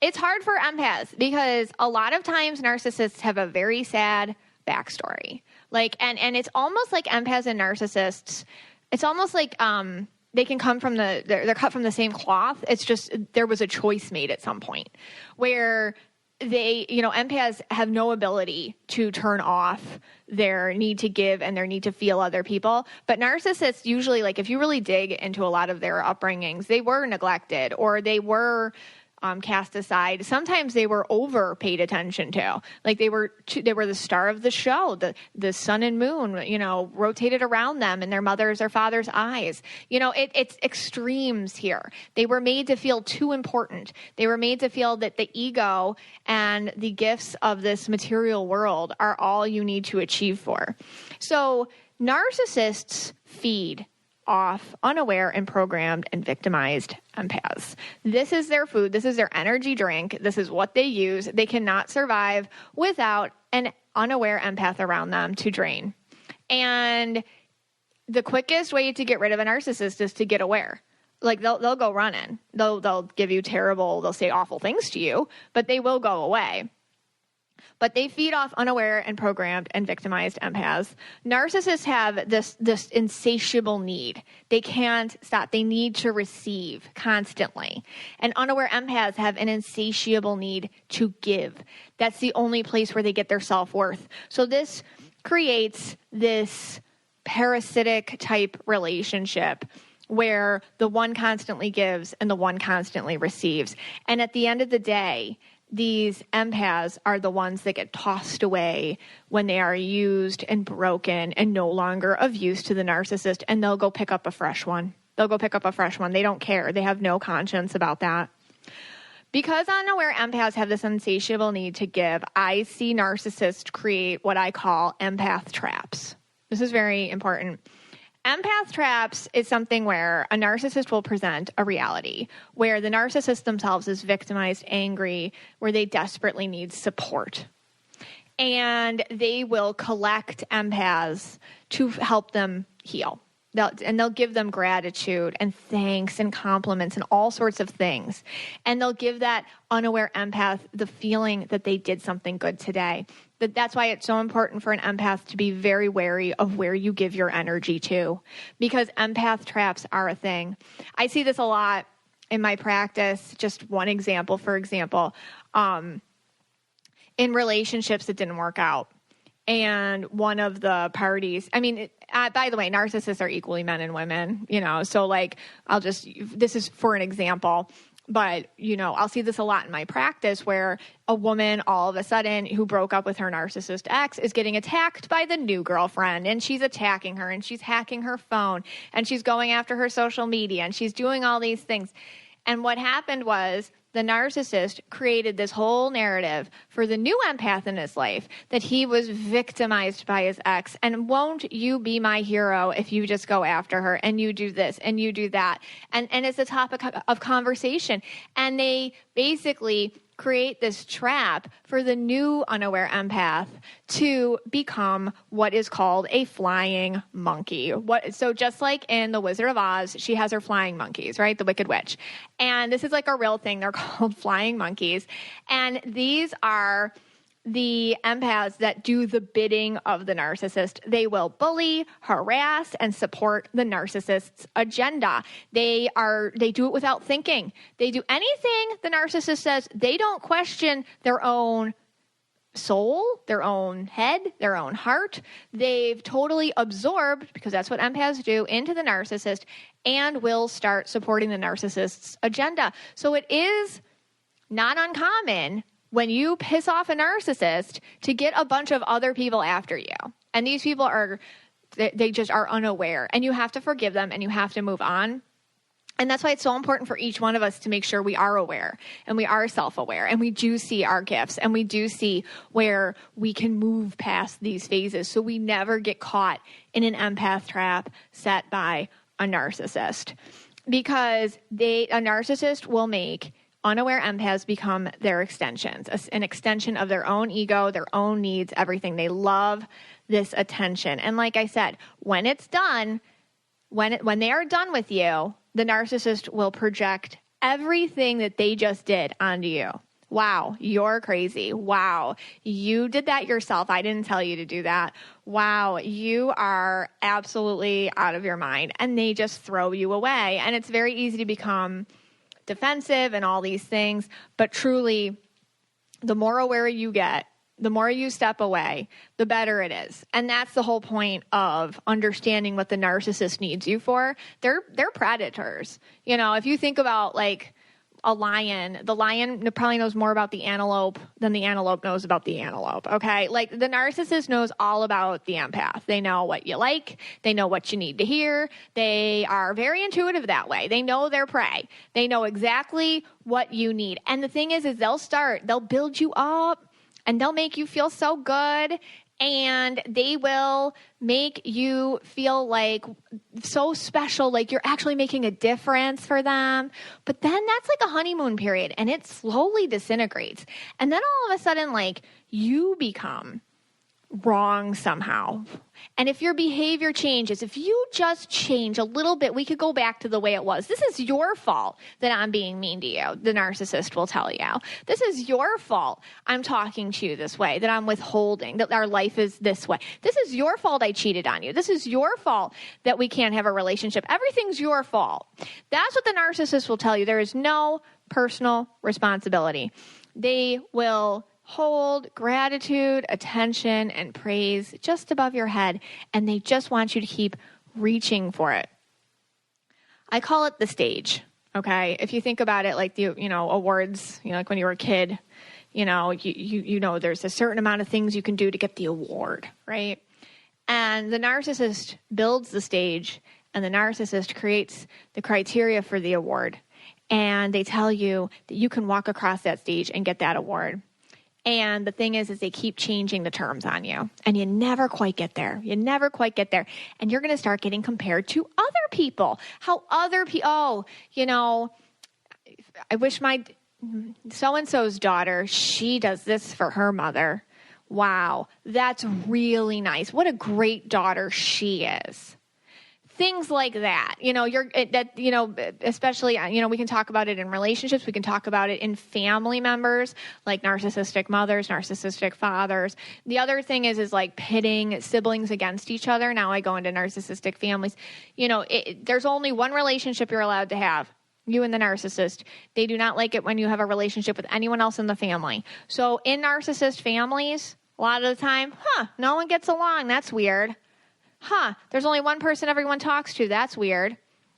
It's hard for empaths because a lot of times narcissists have a very sad backstory. Like, and it's almost like empaths and narcissists, it's almost like, they can come from they're cut from the same cloth. It's just, there was a choice made at some point where they, empaths have no ability to turn off their need to give and their need to feel other people. But narcissists usually, like, if you really dig into a lot of their upbringings, they were neglected, or they were cast aside. Sometimes they were overpaid attention to. Like, they were the star of the show. The sun and moon, rotated around them in their mother's or father's eyes. It's extremes here. They were made to feel too important. They were made to feel that the ego and the gifts of this material world are all you need to achieve for. So narcissists feed off unaware and programmed and victimized empaths. This is their food. This is their energy drink. This is what they use. They cannot survive without an unaware empath around them to drain. And the quickest way to get rid of a narcissist is to get aware. Like, they'll go running. They'll give you they'll say awful things to you, but they will go away. But they feed off unaware and programmed and victimized empaths. Narcissists have this insatiable need. They can't stop. They need to receive constantly. And unaware empaths have an insatiable need to give. That's the only place where they get their self-worth. So this creates this parasitic type relationship where the one constantly gives and the one constantly receives. And at the end of the day, these empaths are the ones that get tossed away when they are used and broken and no longer of use to the narcissist, and they'll go pick up a fresh one. They don't care. They have no conscience about that. Because unaware empaths have this insatiable need to give, I see narcissists create what I call empath traps. This is very important. Empath traps is something where a narcissist will present a reality where the narcissist themselves is victimized, angry, where they desperately need support. And they will collect empaths to help them heal. They'll give them gratitude and thanks and compliments and all sorts of things. And they'll give that unaware empath the feeling that they did something good today. That's why it's so important for an empath to be very wary of where you give your energy to, because empath traps are a thing. I see this a lot in my practice. Just one example, for example, in relationships that didn't work out. And one of the parties, by the way, narcissists are equally men and women, so like, this is for an example, but, I'll see this a lot in my practice where a woman all of a sudden who broke up with her narcissist ex is getting attacked by the new girlfriend, and she's attacking her, and she's hacking her phone, and she's going after her social media, and she's doing all these things. And what happened was the narcissist created this whole narrative for the new empath in his life that he was victimized by his ex. And won't you be my hero if you just go after her and you do this and you do that? And it's a topic of conversation. And they basically create this trap for the new unaware empath to become what is called a flying monkey. So just like in The Wizard of Oz, she has her flying monkeys, right? The Wicked Witch. And this is like a real thing. They're called flying monkeys. And these are the empaths that do the bidding of the narcissist. They will bully, harass, and support the narcissist's agenda. They do it without thinking. They do anything the narcissist says. They don't question their own soul, their own head, their own heart. They've totally absorbed, because that's what empaths do, into the narcissist, and will start supporting the narcissist's agenda. So it is not uncommon when you piss off a narcissist to get a bunch of other people after you. And these people they just are unaware, and you have to forgive them and you have to move on. And that's why it's so important for each one of us to make sure we are aware and we are self-aware and we do see our gifts and we do see where we can move past these phases so we never get caught in an empath trap set by a narcissist. Because a narcissist will make unaware empaths become their extensions, an extension of their own ego, their own needs, everything. They love this attention. And like I said, when it's done, when they are done with you, the narcissist will project everything that they just did onto you. Wow, you're crazy. Wow, you did that yourself. I didn't tell you to do that. Wow, you are absolutely out of your mind. And they just throw you away. And it's very easy to become defensive and all these things. But truly, the more aware you get, the more you step away, the better it is. And that's the whole point of understanding what the narcissist needs you for. They're predators. You know, if you think about like a lion, the lion probably knows more about the antelope than the antelope knows about the antelope. Okay. Like the narcissist knows all about the empath. They know what you like. They know what you need to hear. They are very intuitive that way. They know their prey. They know exactly what you need. And the thing is they'll build you up. And they'll make you feel so good, and they will make you feel like so special, like you're actually making a difference for them. But then that's like a honeymoon period, and it slowly disintegrates. And then all of a sudden, like, you become wrong somehow. And if your behavior changes, if you just change a little bit, we could go back to the way it was. This is your fault that I'm being mean to you, the narcissist will tell you. This is your fault I'm talking to you this way, that I'm withholding, that our life is this way. This is your fault I cheated on you. This is your fault that we can't have a relationship. Everything's your fault. That's what the narcissist will tell you. There is no personal responsibility. They will hold gratitude, attention, and praise just above your head, and they just want you to keep reaching for it. I call it the stage, okay? If you think about it like the, awards, like when you were a kid, you know, there's a certain amount of things you can do to get the award, right? And the narcissist builds the stage, and the narcissist creates the criteria for the award, and they tell you that you can walk across that stage and get that award. And the thing is they keep changing the terms on you, and you never quite get there. You never quite get there. And you're going to start getting compared to other people. How other people, I wish my so-and-so's daughter, she does this for her mother. Wow, that's really nice. What a great daughter she is. Things like that, especially, we can talk about it in relationships. We can talk about it in family members, like narcissistic mothers, narcissistic fathers. The other thing is like pitting siblings against each other. Now I go into narcissistic families. There's only one relationship you're allowed to have, you and the narcissist. They do not like it when you have a relationship with anyone else in the family. So in narcissist families, a lot of the time, no one gets along. That's weird. There's only one person everyone talks to. That's weird.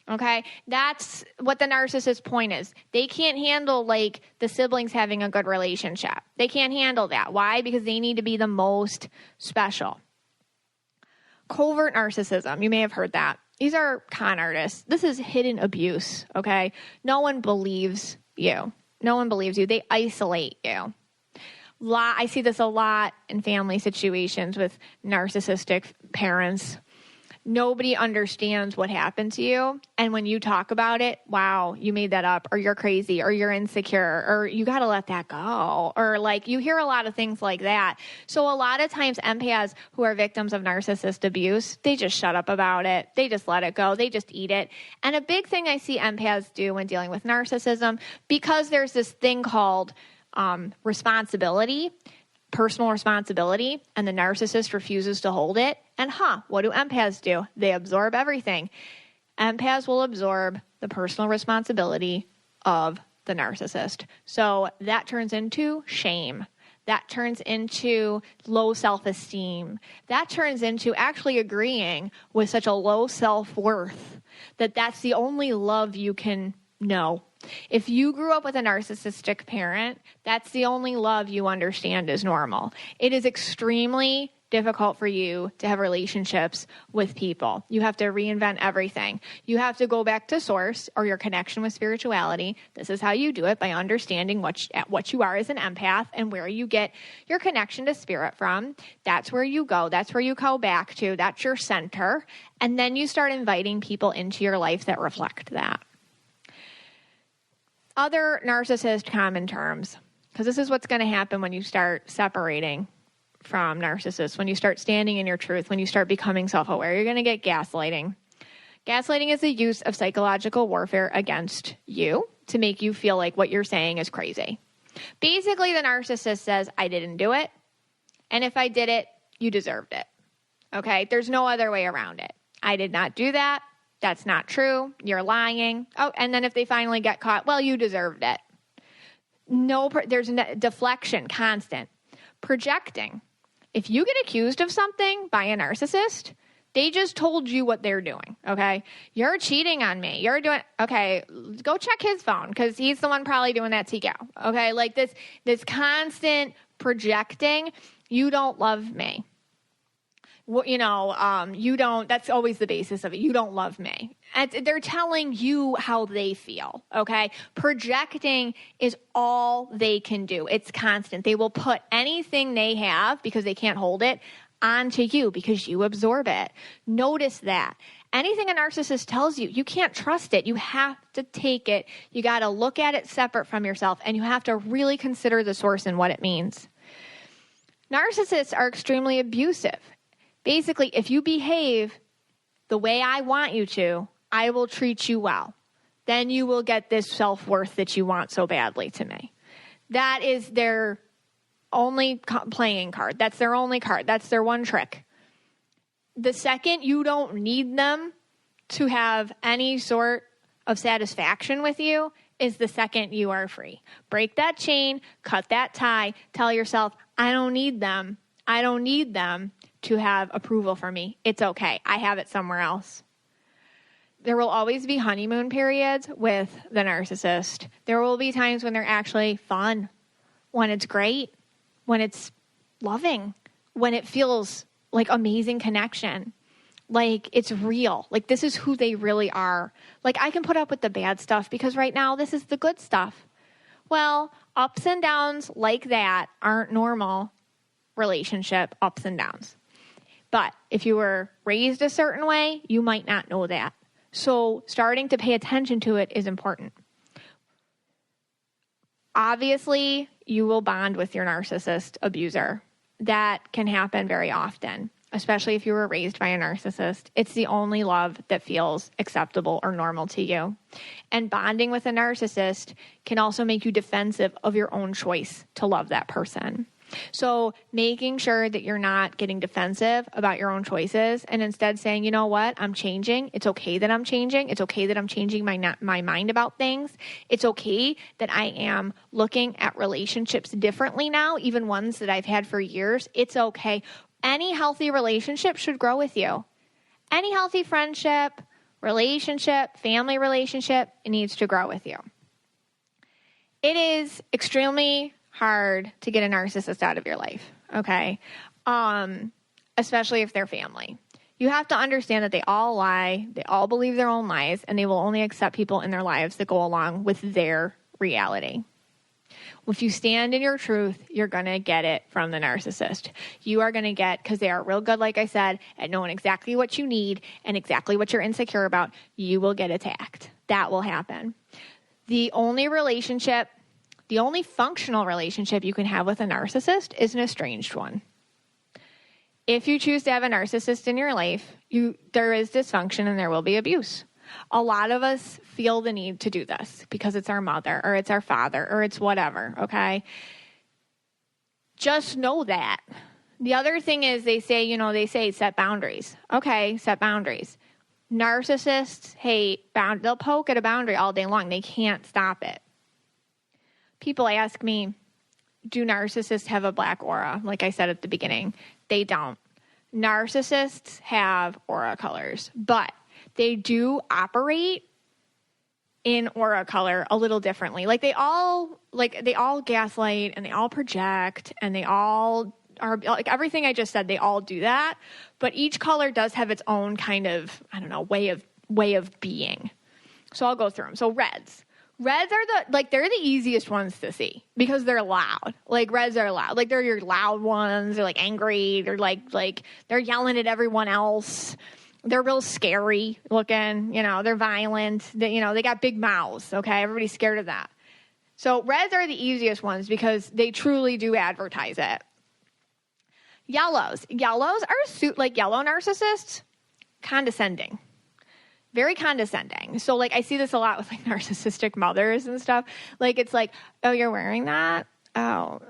Okay? That's what the narcissist's point is. They can't handle, like, the siblings having a good relationship. They can't handle that. Why? Because they need to be the most special. Covert narcissism. You may have heard that. These are con artists. This is hidden abuse. Okay? No one believes you. No one believes you. They isolate you. I see this a lot in family situations with narcissistic parents. Nobody understands what happened to you. And when you talk about it, wow, you made that up, or you're crazy, or you're insecure, or you got to let that go. Or like you hear a lot of things like that. So a lot of times empaths who are victims of narcissist abuse, they just shut up about it. They just let it go. They just eat it. And a big thing I see empaths do when dealing with narcissism, because there's this thing called responsibility. personal responsibility and the narcissist refuses to hold it. And what do empaths do? They absorb everything. Empaths will absorb the personal responsibility of the narcissist. So that turns into shame. That turns into low self-esteem. That turns into actually agreeing with such a low self-worth that that's the only love you can know. If you grew up with a narcissistic parent, that's the only love you understand is normal. It is extremely difficult for you to have relationships with people. You have to reinvent everything. You have to go back to source or your connection with spirituality. This is how you do it, by understanding what you are as an empath and where you get your connection to spirit from. That's where you go. That's where you go back to. That's your center. And then you start inviting people into your life that reflect that. Other narcissist common terms, because this is what's going to happen when you start separating from narcissists, when you start standing in your truth, when you start becoming self-aware. You're going to get gaslighting. Gaslighting is the use of psychological warfare against you to make you feel like what you're saying is crazy. Basically, the narcissist says, I didn't do it, and if I did it, you deserved it. Okay? There's no other way around it. I did not do that. That's not true. You're lying. Oh, and then if they finally get caught, well, you deserved it. There's deflection, constant. Projecting. If you get accused of something by a narcissist, they just told you what they're doing, okay? You're cheating on me. You're doing, okay, go check his phone because he's the one probably doing that to you, okay? Like this constant projecting, you don't love me. You don't, that's always the basis of it. You don't love me. And they're telling you how they feel, okay? Projecting is all they can do. It's constant. They will put anything they have, because they can't hold it, onto you because you absorb it. Notice that. Anything a narcissist tells you, you can't trust it. You have to take it. You got to look at it separate from yourself, and you have to really consider the source and what it means. Narcissists are extremely abusive. Basically, if you behave the way I want you to, I will treat you well. Then you will get this self-worth that you want so badly to me. That is their only playing card. That's their only card. That's their one trick. The second you don't need them to have any sort of satisfaction with you is the second you are free. Break that chain, cut that tie, tell yourself, I don't need them. I don't need them to have approval for me. It's okay. I have it somewhere else. There will always be honeymoon periods with the narcissist. There will be times when they're actually fun, when it's great, when it's loving, when it feels like amazing connection, like it's real, like this is who they really are. Like I can put up with the bad stuff because right now this is the good stuff. Well, ups and downs like that aren't normal relationship ups and downs. But if you were raised a certain way, you might not know that. So starting to pay attention to it is important. Obviously, you will bond with your narcissist abuser. That can happen very often, especially if you were raised by a narcissist. It's the only love that feels acceptable or normal to you. And bonding with a narcissist can also make you defensive of your own choice to love that person. So making sure that you're not getting defensive about your own choices and instead saying, you know what, I'm changing. It's okay that I'm changing. It's okay that I'm changing my mind about things. It's okay that I am looking at relationships differently now, even ones that I've had for years. It's okay. Any healthy relationship should grow with you. Any healthy friendship, relationship, family relationship, it needs to grow with you. It is extremely hard to get a narcissist out of your life, okay? Especially if they're family. You have to understand that they all lie, they all believe their own lies, and they will only accept people in their lives that go along with their reality. If you stand in your truth, you're going to get it from the narcissist. You are going to get, because they are real good, like I said, at knowing exactly what you need and exactly what you're insecure about, you will get attacked. That will happen. The only functional relationship you can have with a narcissist is an estranged one. If you choose to have a narcissist in your life, there is dysfunction and there will be abuse. A lot of us feel the need to do this because it's our mother or it's our father or it's whatever, okay? Just know that. The other thing is they say set boundaries. Okay, set boundaries. Narcissists they'll poke at a boundary all day long. They can't stop it. People ask me, do narcissists have a black aura? Like I said at the beginning, they don't. Narcissists have aura colors, but they do operate in aura color a little differently. They all gaslight and they all project and they all are like everything I just said, they all do that, but each color does have its own kind of, way of being. So I'll go through them. So reds are they're the easiest ones to see because they're loud. Reds are loud. They're your loud ones. They're angry. They're they're yelling at everyone else. They're real scary looking. They're violent. They got big mouths. Okay. Everybody's scared of that. So reds are the easiest ones because they truly do advertise it. Yellows are yellow narcissists, condescending, very condescending. So I see this a lot with narcissistic mothers and stuff. It's oh, you're wearing that? Oh,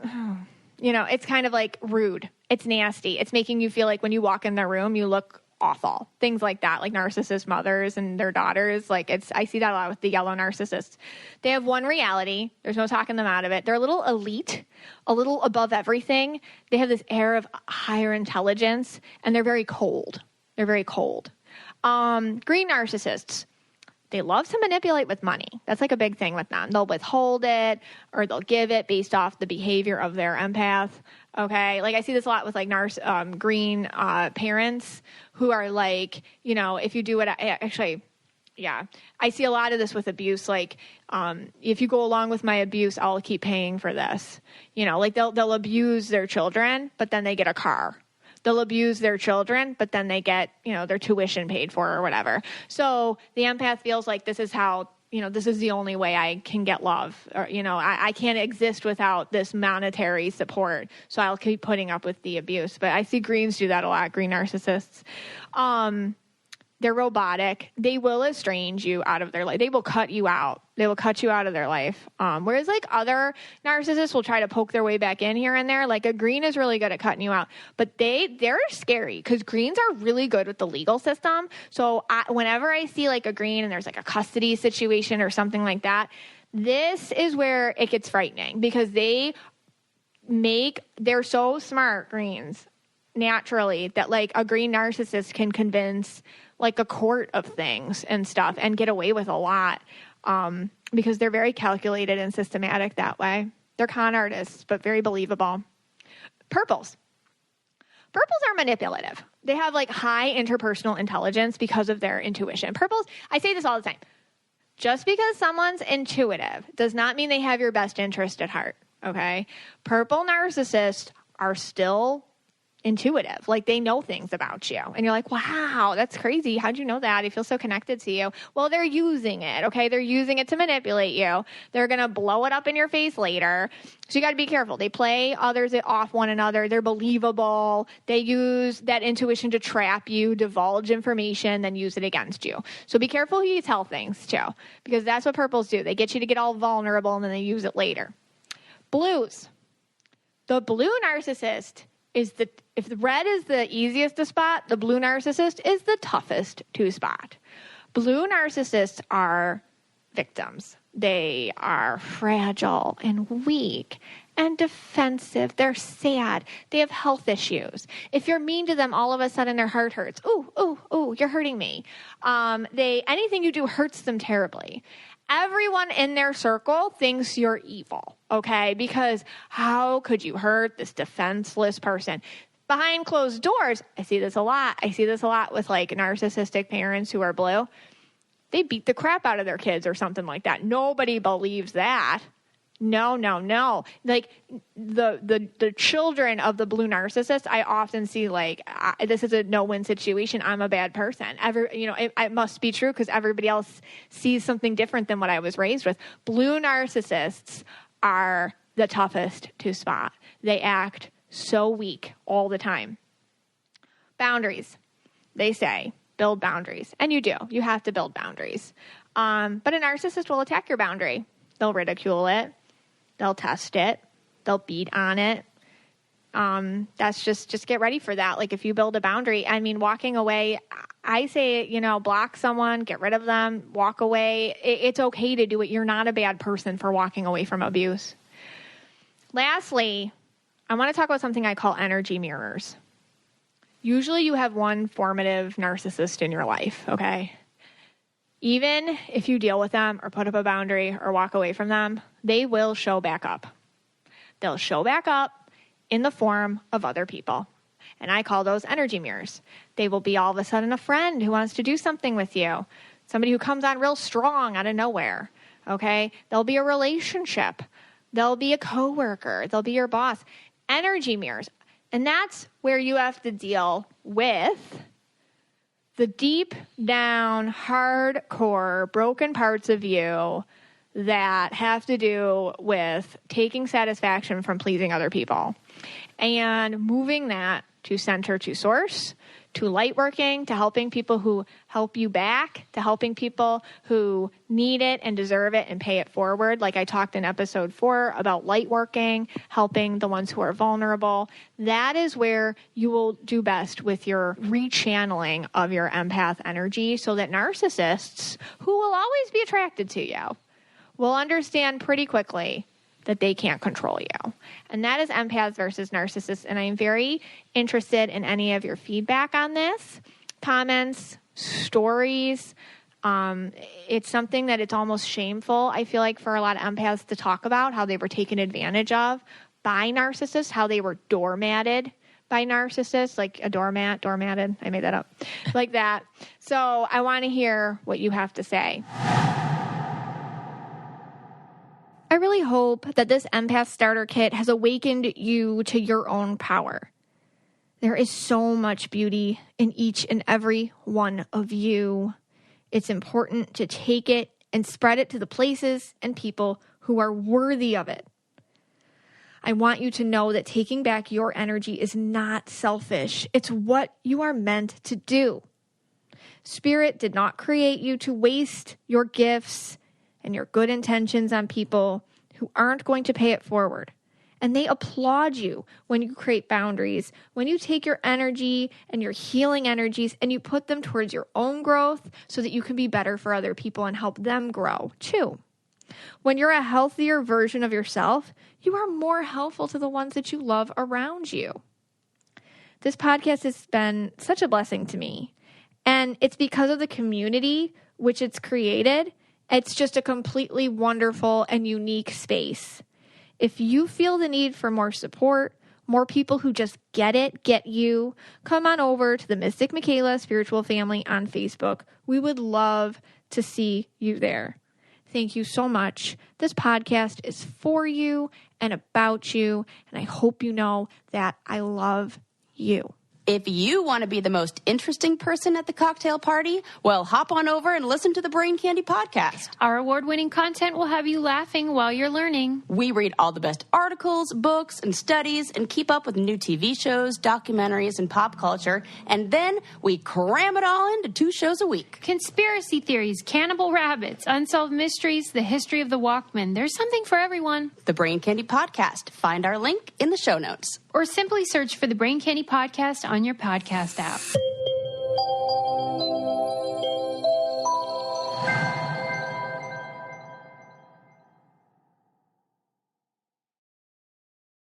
it's kind of rude. It's nasty. It's making you feel like when you walk in their room, you look awful. Things like that, narcissist mothers and their daughters. I see that a lot with the yellow narcissists. They have one reality. There's no talking them out of it. They're a little elite, a little above everything. They have this air of higher intelligence, and they're very cold. Green narcissists. They love to manipulate with money. That's a big thing with them. They'll withhold it or they'll give it based off the behavior of their empath. Okay. I see this a lot with green parents who are if you do what I see a lot of this with abuse. If you go along with my abuse, I'll keep paying for this. They'll abuse their children, but then they get a car. They'll abuse their children, but then they get, their tuition paid for or whatever. So the empath feels like this is how, this is the only way I can get love. Or, I can't exist without this monetary support. So I'll keep putting up with the abuse. But I see greens do that a lot, green narcissists. They're robotic. They will estrange you out of their life. They will cut you out. They will cut you out of their life. Whereas other narcissists will try to poke their way back in here and there. A green is really good at cutting you out. But they're scary because greens are really good with the legal system. So whenever I see a green and there's a custody situation or something like that, this is where it gets frightening because they're so smart, greens, naturally, that a green narcissist can convince a court of things and stuff and get away with a lot because they're very calculated and systematic that way. They're con artists, but very believable. Purples are manipulative. They have high interpersonal intelligence because of their intuition. Purples, I say this all the time. Just because someone's intuitive does not mean they have your best interest at heart, okay? Purple narcissists are still intuitive. They know things about you. And you're wow, that's crazy. How'd you know that? I feel so connected to you. Well, they're using it, okay? They're using it to manipulate you. They're going to blow it up in your face later. So you got to be careful. They play others off one another. They're believable. They use that intuition to trap you, divulge information, then use it against you. So be careful who you tell things to, because that's what purples do. They get you to get all vulnerable and then they use it later. Blues. The blue narcissist if the red is the easiest to spot, the blue narcissist is the toughest to spot. Blue narcissists are victims. They are fragile and weak and defensive. They're sad. They have health issues. If you're mean to them, all of a sudden their heart hurts. Ooh, you're hurting me. Anything you do hurts them terribly. Everyone in their circle thinks you're evil, okay? Because how could you hurt this defenseless person? Behind closed doors, I see this a lot. I see this a lot with narcissistic parents who are blue. They beat the crap out of their kids or something like that. Nobody believes that. No. The children of the blue narcissist, I often see this is a no-win situation. I'm a bad person. It must be true because everybody else sees something different than what I was raised with. Blue narcissists are the toughest to spot. They act so weak all the time. Boundaries. They say, build boundaries. And you do. You have to build boundaries. But a narcissist will attack your boundary. They'll ridicule it. They'll test it. They'll beat on it. That's just get ready for that. Like if you build a boundary, I mean, walking away, I say, block someone, get rid of them, walk away. It's okay to do it. You're not a bad person for walking away from abuse. Lastly, I want to talk about something I call energy mirrors. Usually you have one formative narcissist in your life, okay? Even if you deal with them or put up a boundary or walk away from them, they will show back up. They'll show back up in the form of other people. And I call those energy mirrors. They will be all of a sudden a friend who wants to do something with you. Somebody who comes on real strong out of nowhere, okay? There'll be a relationship. There'll be a coworker. There'll be your boss. Energy mirrors. And that's where you have to deal with the deep down, hardcore, broken parts of you that have to do with taking satisfaction from pleasing other people and moving that to center to source, to lightworking, to helping people who help you back, to helping people who need it and deserve it and pay it forward. Like I talked in episode 4 about lightworking, helping the ones who are vulnerable. That is where you will do best with your rechanneling of your empath energy so that narcissists, who will always be attracted to you, will understand pretty quickly that they can't control you. And that is empaths versus narcissists. And I'm very interested in any of your feedback on this, comments, stories. It's something that it's almost shameful, I feel like, for a lot of empaths to talk about, how they were taken advantage of by narcissists, how they were doormatted by narcissists, like a doormatted. I made that up, like that. So I want to hear what you have to say. I really hope that this Empath Starter Kit has awakened you to your own power. There is so much beauty in each and every one of you. It's important to take it and spread it to the places and people who are worthy of it. I want you to know that taking back your energy is not selfish. It's what you are meant to do. Spirit did not create you to waste your gifts and your good intentions on people who aren't going to pay it forward. And they applaud you when you create boundaries, when you take your energy and your healing energies and you put them towards your own growth so that you can be better for other people and help them grow too. When you're a healthier version of yourself, you are more helpful to the ones that you love around you. This podcast has been such a blessing to me. And it's because of the community which it's created. It's just a completely wonderful and unique space. If you feel the need for more support, more people who just get it, get you, come on over to the Mystic Michaela Spiritual Family on Facebook. We would love to see you there. Thank you so much. This podcast is for you and about you, and I hope you know that I love you. If you want to be the most interesting person at the cocktail party, well, hop on over and listen to the Brain Candy podcast. Our award-winning content will have you laughing while you're learning. We read all the best articles, books, and studies, and keep up with new TV shows, documentaries, and pop culture. And then we cram it all into 2 shows a week. Conspiracy theories, cannibal rabbits, unsolved mysteries, the history of the Walkman. There's something for everyone. The Brain Candy podcast. Find our link in the show notes. Or simply search for the Brain Candy podcast on your podcast app.